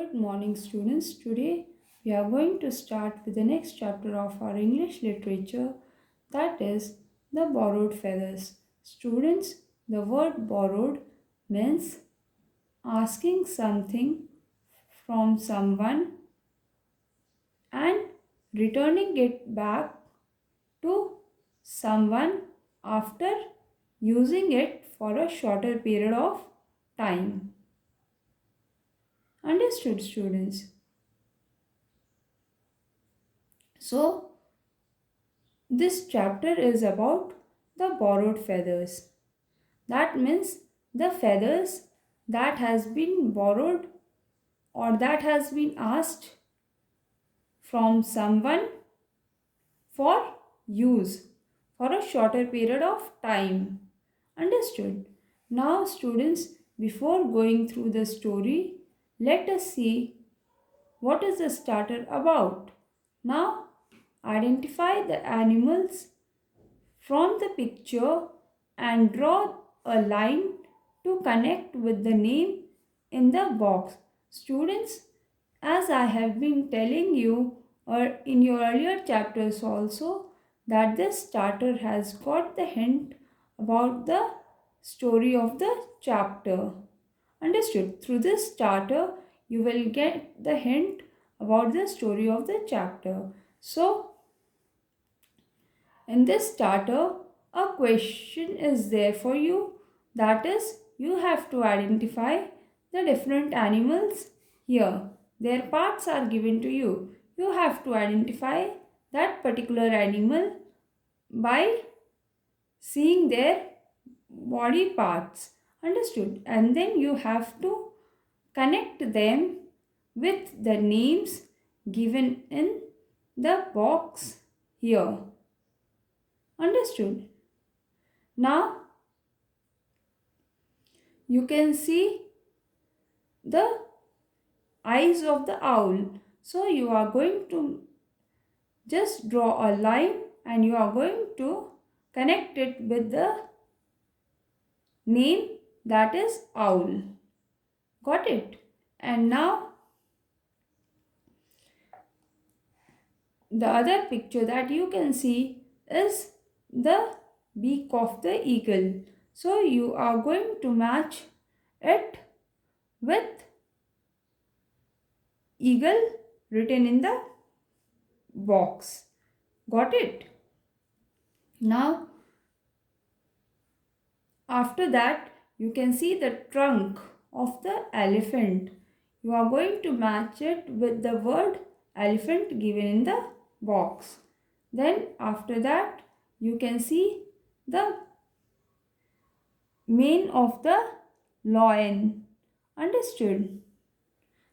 Good morning, students. Today we are going to start with the next chapter of our English literature, that is the borrowed feathers. Students, the word borrowed means asking something from someone and returning it back to someone after using it for a shorter period of time. Understood, students? So, this chapter is about the borrowed feathers. That means the feathers that has been borrowed or that has been asked from someone for use for a shorter period of time. Understood? Now students, before going through the story, let us see what is the starter about. Now identify the animals from the picture and draw a line to connect with the name in the box. Students, as I have been telling you or in your earlier chapters also, that this starter has got the hint about the story of the chapter. Understood? Through this starter, you will get the hint about the story of the chapter. So, in this starter, a question is there for you. That is, you have to identify the different animals here. Their parts are given to you. You have to identify that particular animal by seeing their body parts. Understood? And then you have to connect them with the names given in the box here. Understood? Now you can see the eyes of the owl. So you are going to just draw a line and you are going to connect it with the name, that is owl. Got it? And now the other picture that you can see is the beak of the eagle. So you are going to match it with eagle written in the box. Got it? Now after that you can see the trunk of the elephant. You are going to match it with the word elephant given in the box. Then after that you can see the mane of the lion. Understood?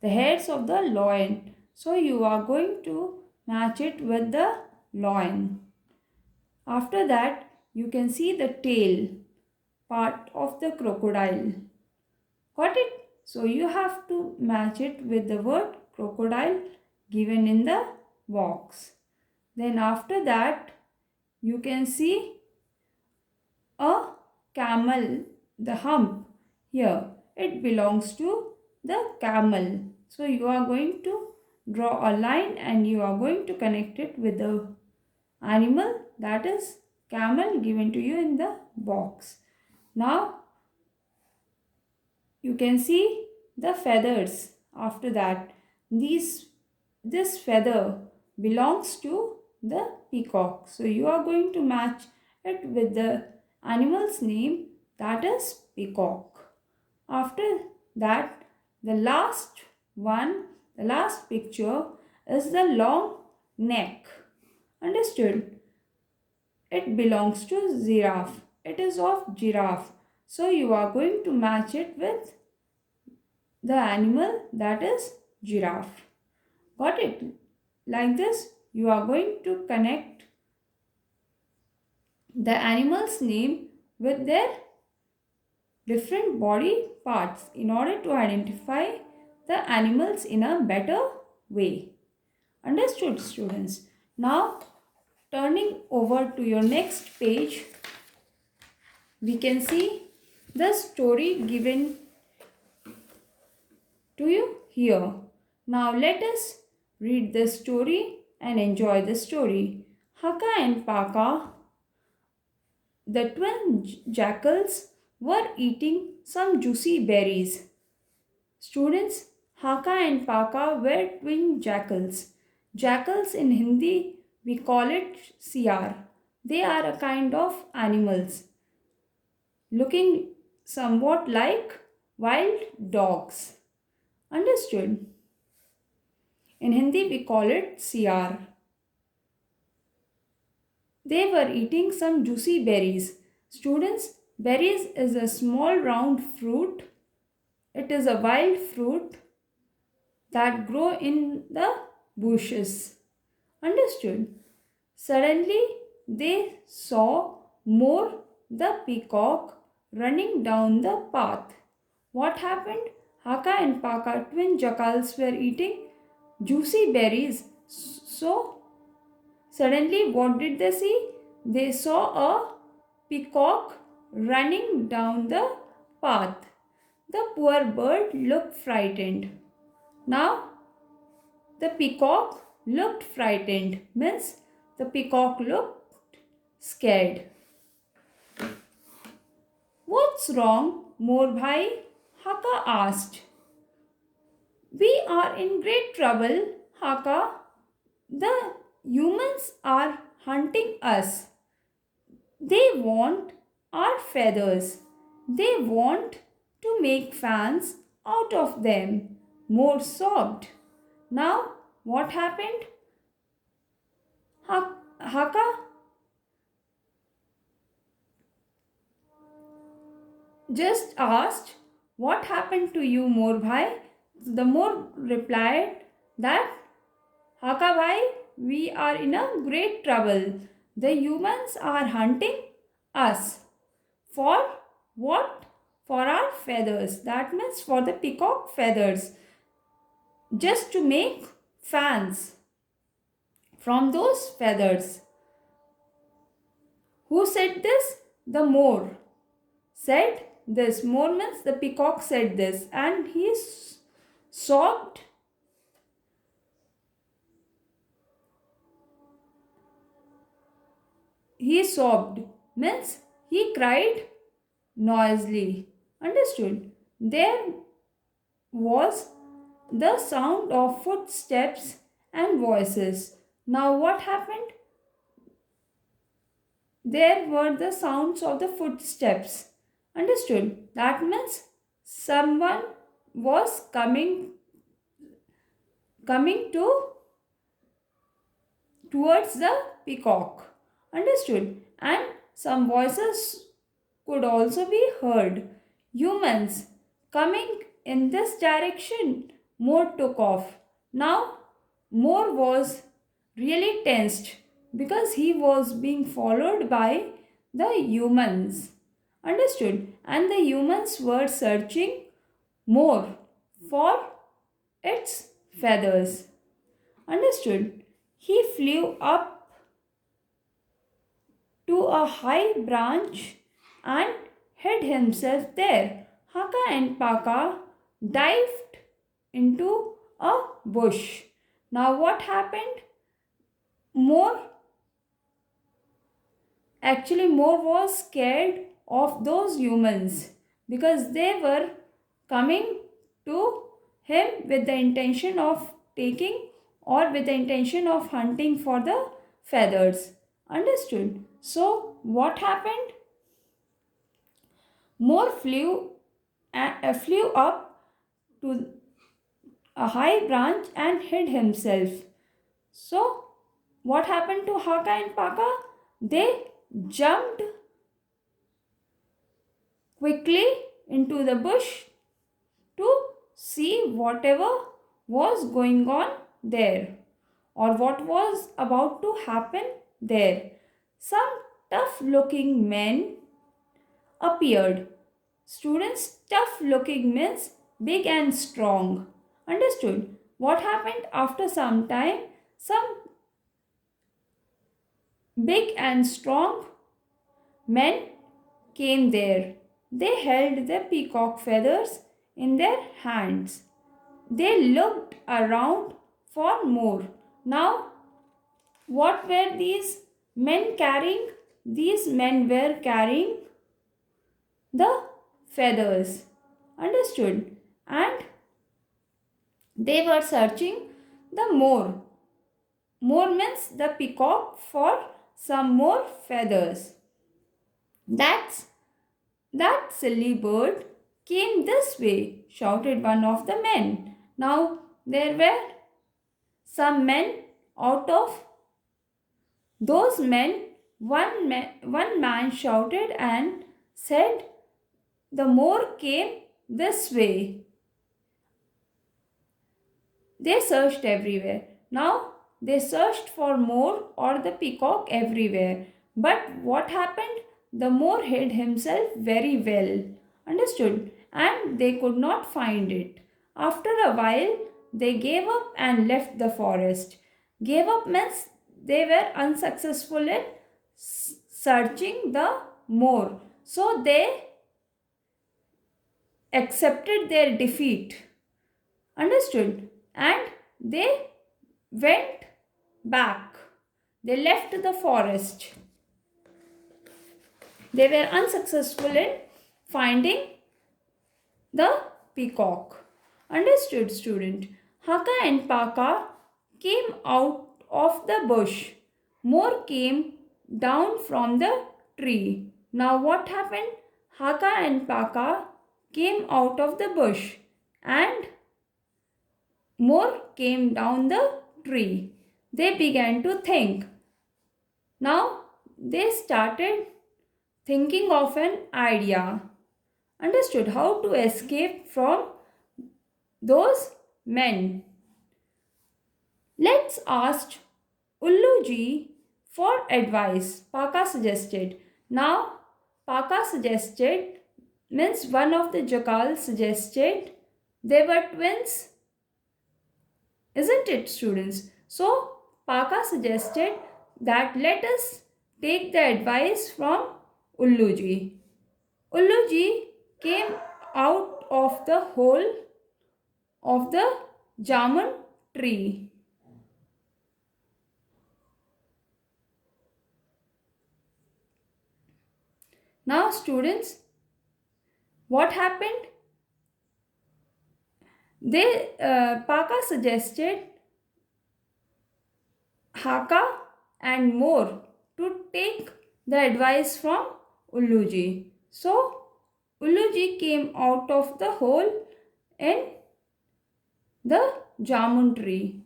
The hairs of the lion. So you are going to match it with the lion. After that you can see the tail part of the crocodile. Got it? So you have to match it with the word crocodile given in the box. Then after that you can see a camel, the hump here. It belongs to the camel. So you are going to draw a line and you are going to connect it with the animal, that is camel, given to you in the box. Now you can see the feathers. After that, this feather belongs to the peacock. So you are going to match it with the animal's name, that is peacock. After that, the last one, the last picture is the long neck. Understood? It belongs to giraffe. It is of giraffe. So you are going to match it with the animal, that is giraffe. Got it? Like this, you are going to connect the animal's name with their different body parts in order to identify the animals in a better way. Understood, students? Now, turning over to your next page, we can see the story given to you here. Now let us read the story and enjoy the story. Haka and Paka, the twin jackals, were eating some juicy berries. Students, Haka and Paka were twin jackals. Jackals in Hindi we call it CR. They are a kind of animals looking somewhat like wild dogs. Understood? In Hindi we call it CR. They were eating some juicy berries. Students, berries is a small round fruit. It is a wild fruit that grow in the bushes. Understood? Suddenly they saw More the peacock running down the path. What happened? Haka and Paka, twin jackals, were eating juicy berries. So suddenly what did they see? They saw a peacock running down the path. The poor bird looked frightened. Now the peacock looked frightened, means the peacock looked scared. What's wrong, More Bhai? Haka asked. We are in great trouble, Haka. The humans are hunting us. They want our feathers. They want to make fans out of them. More sobbed. Now, what happened? Haka just asked, what happened to you, More Bhai? The More replied that, Haka Bhai, we are in a great trouble. The humans are hunting us. For what? For our feathers. That means for the peacock feathers. Just to make fans from those feathers. Who said this? The More said this. More means the peacock said this, and he sobbed. He sobbed means he cried noisily. Understood? There was the sound of footsteps and voices. Now what happened? There were the sounds of the footsteps. Understood? That means someone was coming towards the peacock. Understood? And some voices could also be heard. Humans coming in this direction. More took off. Now More was really tensed because he was being followed by the humans. Understood? And the humans were searching More for its feathers. Understood? He flew up to a high branch and hid himself there. Haka and Paka dived into a bush. Now what happened? More More was scared of those humans because they were coming to him with the intention of taking or with the intention of hunting for the feathers. Understood? So what happened? More flew up to a high branch and hid himself. So what happened to Haka and Paka? They jumped quickly into the bush to see whatever was going on there or what was about to happen there. Some tough looking men appeared. Students, tough looking means big and strong. Understood? What happened after some time? Some big and strong men came there. They held the peacock feathers in their hands. They looked around for more. Now, what were these men carrying? These men were carrying the feathers. Understood? And they were searching the more. More means the peacock for some more feathers. That's that silly bird came this way, shouted one of the men. Now there were some men out of those men. One man shouted and said, the more came this way. They searched everywhere. Now they searched for more or the peacock everywhere. But what happened? The Moor hid himself very well. Understood? And they could not find it. After a while, they gave up and left the forest. Gave up means they were unsuccessful in searching the Moor. So they accepted their defeat. Understood? And they went back. They left the forest. They were unsuccessful in finding the peacock. Understood, student? Haka and Paka came out of the bush. More came down from the tree. Now what happened? Haka and Paka came out of the bush and more came down the tree. They began to think. Now they started thinking of an idea. Understood how to escape from those men. Let's ask Ulluji for advice. Paka suggested. Now Paka suggested means one of the jackals suggested. They were twins, isn't it, students? So Paka suggested that let us take the advice from Ulluji. Ulluji came out of the hole of the jamun tree. Now students, what happened? Paka suggested Haka and more to take the advice from Ulluji. So Ulluji came out of the hole in the jamun tree.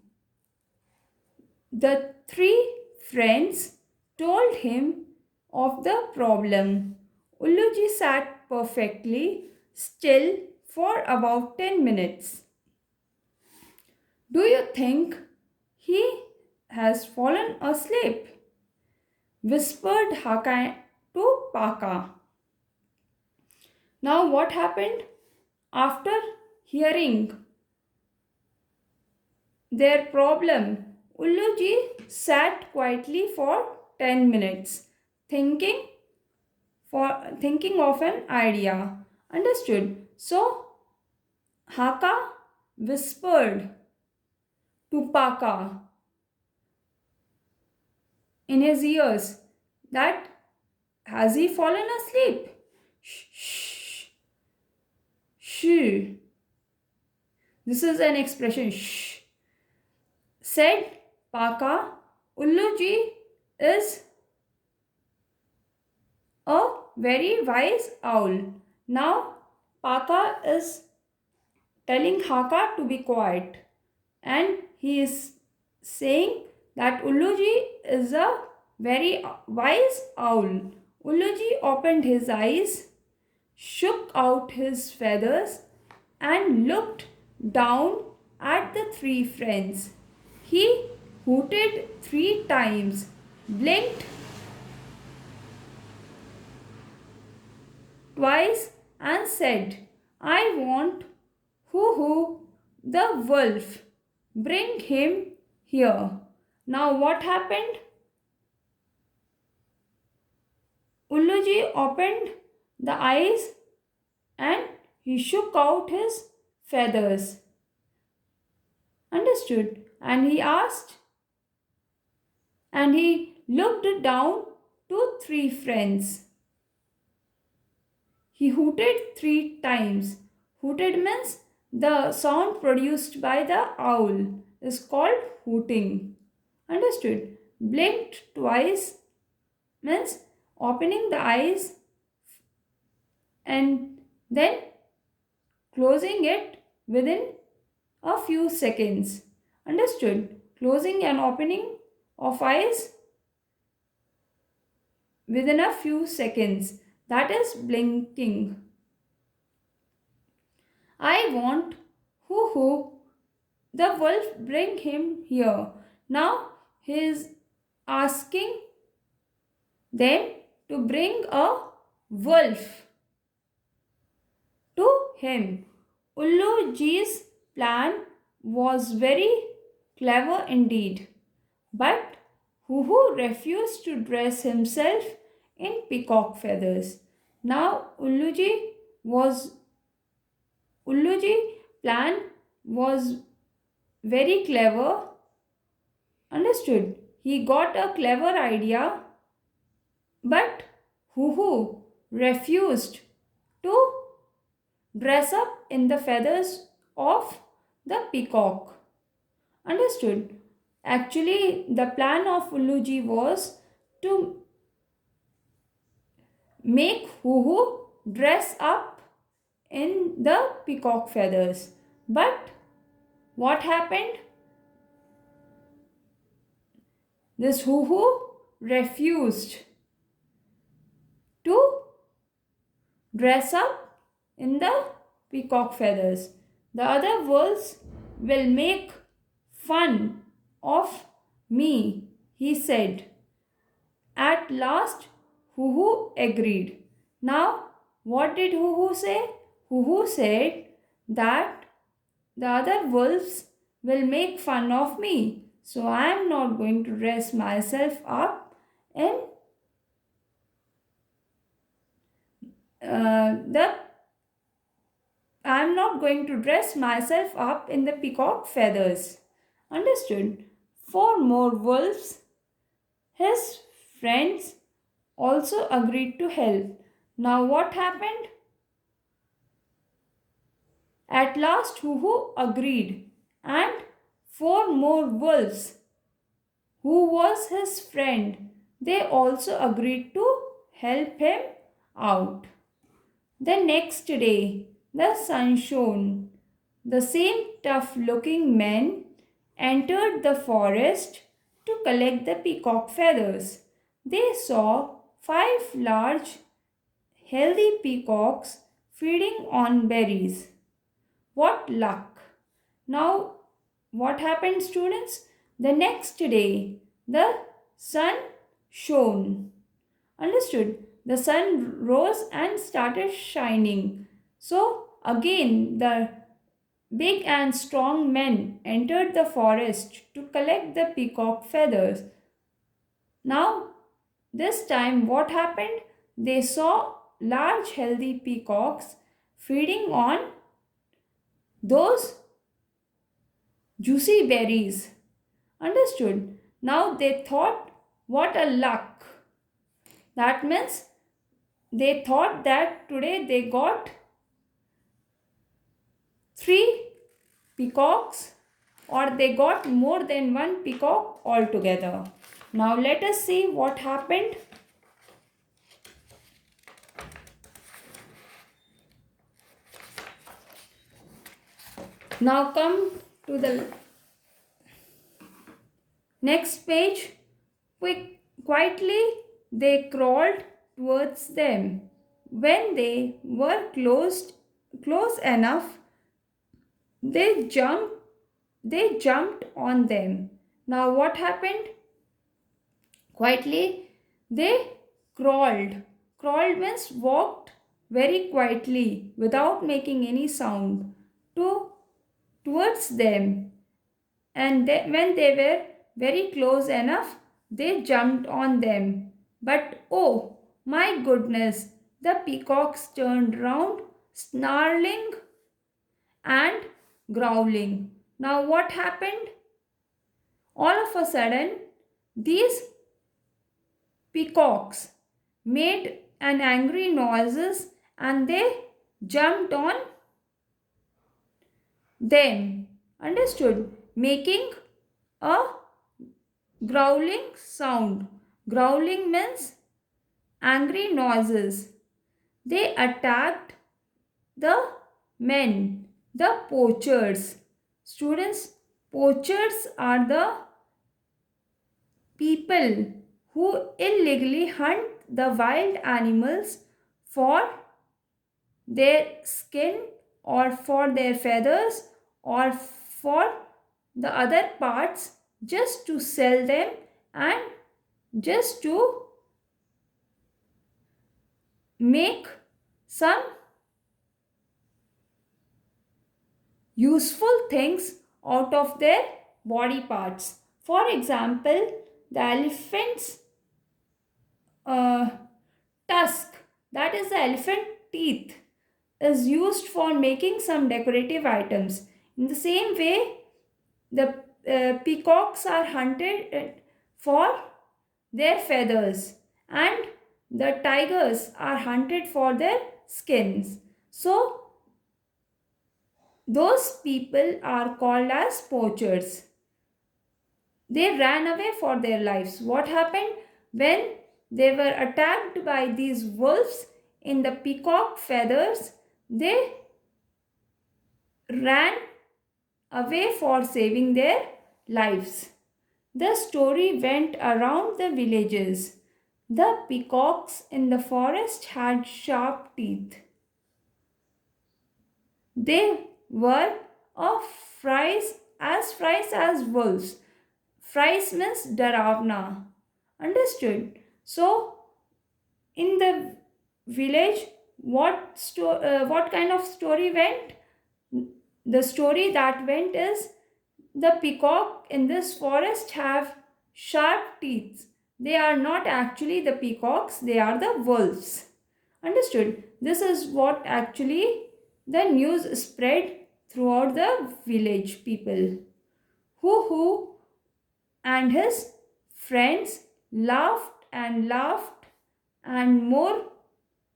The three friends told him of the problem. Ulluji sat perfectly still for about 10 minutes. Do you think he has fallen asleep? Whispered Haka to Paka. Now what happened? After hearing their problem, Ulluji sat quietly for 10 minutes, thinking of an idea. Understood? So Haka whispered to Paka in his ears that has he fallen asleep? Shh, shh, shh. This is an expression. Shh. Said Paka. Ulluji is a very wise owl. Now Paka is telling Haka to be quiet, and he is saying that Ulluji is a very wise owl. Ulluji opened his eyes, shook out his feathers, and looked down at the three friends. He hooted 3 times, blinked twice, and said, I want Hoo Hoo the wolf. Bring him here. Now what happened? Ulluji opened the eyes and he shook out his feathers. Understood? And he asked, and he looked down to three friends. He hooted three times. Hooted means the sound produced by the owl is called hooting. Understood? Blinked twice means opening the eyes and then closing it within a few seconds. Understood? Closing and opening of eyes within a few seconds. That is blinking. I want hoo hoo. The wolf bring him here. Now he is asking them to bring a wolf to him. Ulluji's plan was very clever indeed, but Huhu refused to dress himself in peacock feathers. Now was Ulluji plan was very clever. Understood? He got a clever idea, but Huhu refused to dress up in the feathers of the peacock. Understood? Actually, the plan of Ulluji was to make Huhu dress up in the peacock feathers. But what happened? This Huhu refused to dress up in the peacock feathers. The other wolves will make fun of me, he said. At last, Huhu agreed. Now, what did Huhu say? Huhu said that the other wolves will make fun of me, so I am not going to dress myself up in the I am not going to dress myself up in the peacock feathers. Understood? Four more wolves, his friends, also agreed to help. Now what happened? At last Huhu agreed, and four more wolves, who was his friend, they also agreed to help him out. The next day, the sun shone. The same tough looking men entered the forest to collect the peacock feathers. They saw five large, healthy peacocks feeding on berries. What luck! Now, what happened, students? The next day, the sun shone. Understood? The sun rose and started shining. So, again, the big and strong men entered the forest to collect the peacock feathers. Now, this time, what happened? They saw large, healthy peacocks feeding on those juicy berries. Understood? Now they thought, what a luck. That means they thought that today they got three peacocks, or they got more than one peacock altogether. Now let us see what happened. Now come to the next page. Quietly they crawled towards them. When they were close enough, they jumped on them. Now what happened? Quietly they crawled. Crawled means walked very quietly without making any sound towards them. And when they were very close enough, they jumped on them. But oh my goodness, the peacocks turned round, snarling and growling. Now what happened? All of a sudden, these peacocks made an angry noises and they jumped on them. Understood? Making a growling sound. Growling means angry noises. They attacked the men, the poachers. Students, poachers are the people who illegally hunt the wild animals for their skin or for their feathers or for the other parts just to sell them and just to make some useful things out of their body parts. For example, the elephant's uh, tusk, that is the elephant teeth, is used for making some decorative items. In the same way, the peacocks are hunted for their feathers and the tigers are hunted for their skins. So, those people are called as poachers. They ran away for their lives. What happened when they were attacked by these wolves in the peacock feathers? They ran away for saving their lives. The story went around the villages. The peacocks in the forest had sharp teeth. They were of fries as wolves. Fries means Daravna. Understood? So, in the village, what kind of story went? The story that went is the peacock in this forest have sharp teeth. They are not actually the peacocks, they are the wolves. Understood? This is what actually the news spread throughout the village people. Who and his friends laughed and laughed, and more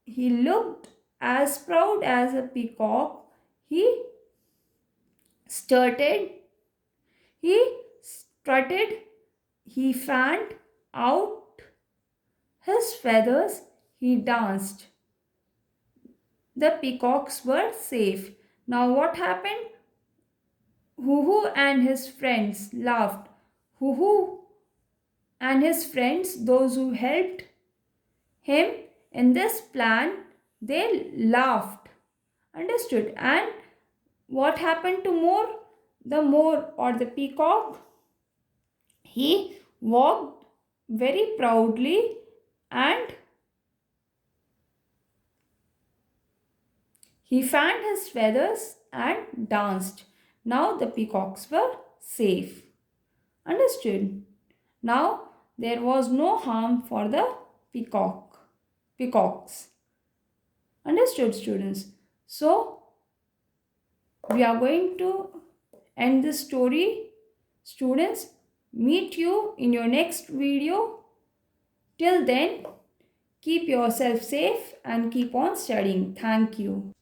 he looked as proud as a peacock. He started, he strutted, he fanned out his feathers, he danced. The peacocks were safe. Now what happened? Hoo and his friends laughed. Hoo and his friends, those who helped him in this plan, they laughed. Understood? And what happened to Moor? The Moor or the peacock, he walked very proudly and he fanned his feathers and danced. Now the peacocks were safe. Understood? Now there was no harm for the peacocks. Understood, students? So we are going to end this story. Students, meet you in your next video. Till then, keep yourself safe and keep on studying. Thank you.